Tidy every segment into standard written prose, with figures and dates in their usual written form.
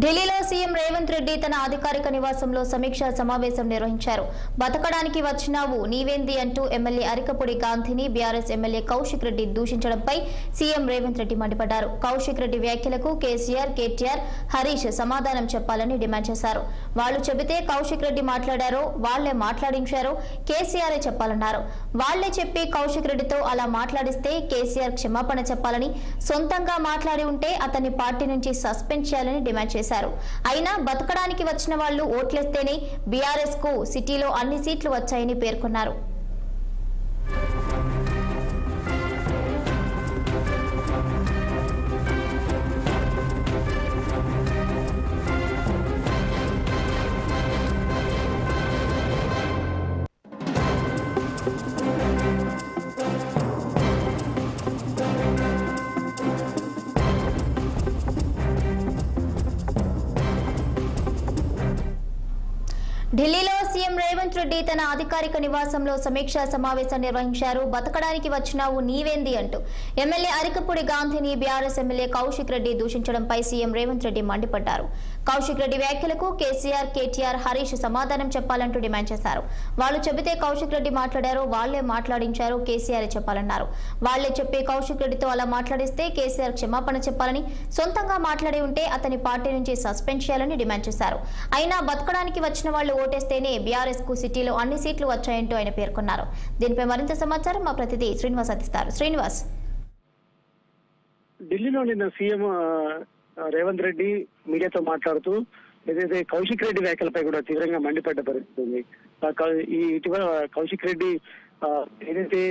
ఢిల్లీలో సీఎం రేవంత్ రెడ్డి తన అధికారిక నివాసంలో సమీక్షా సమావేశం నిర్వహించారు. బతకడానికి వచ్చినావు నీవేంది అంటూ ఎమ్మెల్యే అరికపూడి గాంధీని బీఆర్ఎస్ ఎమ్మెల్యే కౌశిక్ రెడ్డి దూషించడంపై సీఎం రేవంత్ రెడ్డి మండిపడ్డారు. కౌశిక్ రెడ్డి వ్యాఖ్యలకు కేసీఆర్, కేటీఆర్, హరీష్ సమాధానం చెప్పాలని డిమాండ్ చేశారు. వాళ్లు చెబితే కౌశిక్ రెడ్డి మాట్లాడారో వాళ్లే మాట్లాడించారో కేసీఆర్ చెప్పాలన్నారు. వాళ్లే చెప్పి కౌశిక్ రెడ్డితో అలా మాట్లాడిస్తే కేసీఆర్ క్షమాపణ చెప్పాలని, సొంతంగా మాట్లాడి ఉంటే అతన్ని పార్టీ నుంచి సస్పెండ్ చేయాలని డిమాండ్ చేశారు. అయినా బతకడానికి వచ్చిన వాళ్లు ఓట్లేస్తేనే బీఆర్ఎస్ కు సిటీలో అన్ని సీట్లు వచ్చాయని పేర్కొన్నారు. ఢిల్లీలో సీఎం రేవంత్ రెడ్డి తన అధికారిక నివాసంలో సమీక్షా సమావేశం నిర్వహించారు. బతకడానికి వచ్చినావు నీవేంది అంటూ ఎమ్మెల్యే అరికపూడి గాంధీని బీఆర్ఎస్ ఎమ్మెల్యే కౌశిక్ రెడ్డి దూషించడంపై సీఎం రేవంత్ రెడ్డి మండిపడ్డారు. కౌశిక్ రెడ్డి వ్యాఖ్యలకు కేసీఆర్, కేటీఆర్, హరీష్ సమాధానం చెప్పాలంటూ డిమాండ్ చేశారు. వాళ్లు చెబితే కౌశిక్ రెడ్డి మాట్లాడారో వాళ్లే మాట్లాడించారో కేసీఆర్ చెప్పాలన్నారు. వాళ్లే చెప్పి కౌశిక్ రెడ్డితో అలా మాట్లాడిస్తే కేసీఆర్ క్షమాపణ చెప్పాలని, సొంతంగా మాట్లాడి ఉంటే అతని పార్టీ నుంచి సస్పెండ్ చేయాలని డిమాండ్ చేశారు. అయినా బతకడానికి వచ్చిన వాళ్లు ఓటేస్తేనే బీఆర్ఎస్ కు సిటీలో అన్ని సీట్లు వచ్చాయంటూ ఆయన పేర్కొన్నారు. దీనిపై మరింత సమాచారం మా ప్రతినిధి శ్రీనివాస్ అందిస్తారు. శ్రీనివాస్, ఢిల్లీలో నిన్న సీఎం రేవంత్ రెడ్డి మీడియాతో మాట్లాడుతూ ఏదైతే కౌశిక్ రెడ్డి వ్యాఖ్యలపై కూడా తీవ్రంగా మండిపడ్డ పరిస్థితి ఉంది. ఈ ఇటీవల కౌశిక్ రెడ్డి ఏదైతే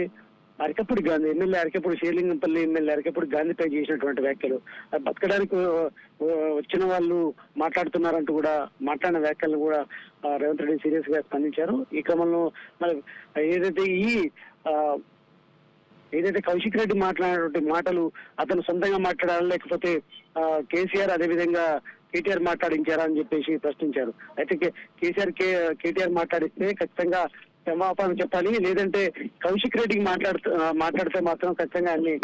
అరికపూడి గాంధీ ఎమ్మెల్యే అరికపూడి శ్రీలింగంపల్లి ఎమ్మెల్యే అరికపూడి గాంధీపై చేసినటువంటి వ్యాఖ్యలు, బతకడానికి వచ్చిన వాళ్ళు మాట్లాడుతున్నారంటూ కూడా మాట్లాడిన వ్యాఖ్యలను కూడా రేవంత్ రెడ్డి సీరియస్ గా స్పందించారు. ఈ క్రమంలో మరి ఏదైతే కౌశిక్ రెడ్డి మాట్లాడినటువంటి మాటలు అతను సొంతంగా మాట్లాడాలా లేకపోతే కేసీఆర్ అదేవిధంగా కేటీఆర్ మాట్లాడించారా అని చెప్పేసి ప్రశ్నించారు. అయితే కేటీఆర్ మాట్లాడిస్తే ఖచ్చితంగా క్షమాపణ చెప్పాలి, లేదంటే కౌశిక్ రెడ్డికి మాట్లాడితే మాత్రం ఖచ్చితంగా అన్ని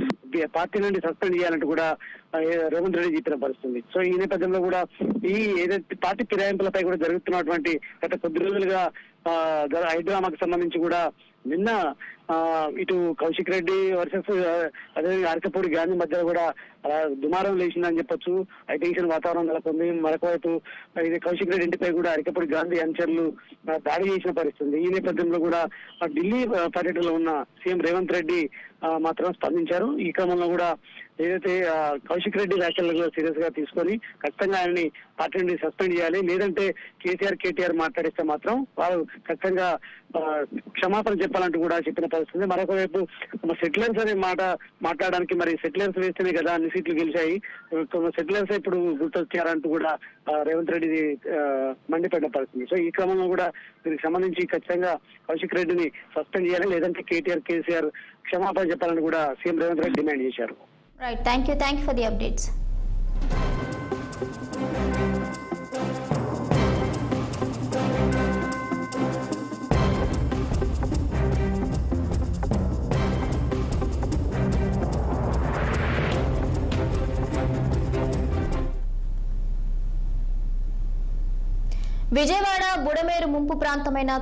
పార్టీ నుండి సస్పెండ్ చేయాలంటూ కూడా రేవంత్ రెడ్డి చెప్పిన పరిస్థితుంది. సో ఈ నేపథ్యంలో కూడా ఈ ఏదైతే పార్టీ ఫిరాయింపులపై కూడా జరుగుతున్నటువంటి గత కొద్ది రోజులుగా హైడ్రామాకు సంబంధించి కూడా నిన్న ఇటు కౌశిక్ రెడ్డి వర్సెస్ అదేవిధంగా అరికపూడి గాంధీ మధ్య కూడా దుమారం లేచిందని చెప్పొచ్చు. టెన్షన్ వాతావరణం నెలకొంది. మరొకవైపు ఇది కౌశిక్ రెడ్డి ఇంటిపై కూడా అరికపూడి గాంధీ అనుచరులు దాడి చేసిన పరిస్థితుంది. ఈ నేపథ్యంలో కూడా ఢిల్లీ పర్యటనలో ఉన్న సీఎం రేవంత్ రెడ్డి మాత్రం స్పందించారు. ఈ క్రమంలో కూడా ఏదైతే కౌశిక్ రెడ్డి వ్యాఖ్యలను సీరియస్ గా తీసుకొని ఖచ్చితంగా ఆయన్ని పార్టీ నుండి సస్పెండ్ చేయాలి, లేదంటే కేటీఆర్ మాట్లాడిస్తే మాత్రం వాళ్ళు ఖచ్చితంగా క్షమాపణ చెప్పాలంటూ కూడా చెప్పిన పరిస్థితి. మరొక వైపు సెటిలర్స్ అనే మాట మాట్లాడడానికి మరి సెటిలర్స్ వేస్తేనే కదా అన్ని సీట్లు గెలిచాయి, సెటిలర్స్ ఇప్పుడు గుర్తొచ్చారంటూ కూడా రేవంత్ రెడ్డి మండిపడ్డ పరిస్థితి. సో ఈ క్రమంలో కూడా దీనికి సంబంధించి ఖచ్చితంగా కౌశిక్ రెడ్డిని సస్పెండ్ చేయాలి, లేదంటే కేసీఆర్ క్షమాపణ చెప్పాలని కూడా సీఎం రేవంత్ రెడ్డి డిమాండ్ చేశారు. Right, thank you for the updates. Vijayawada Budameru ముంపు ప్రాంతమైన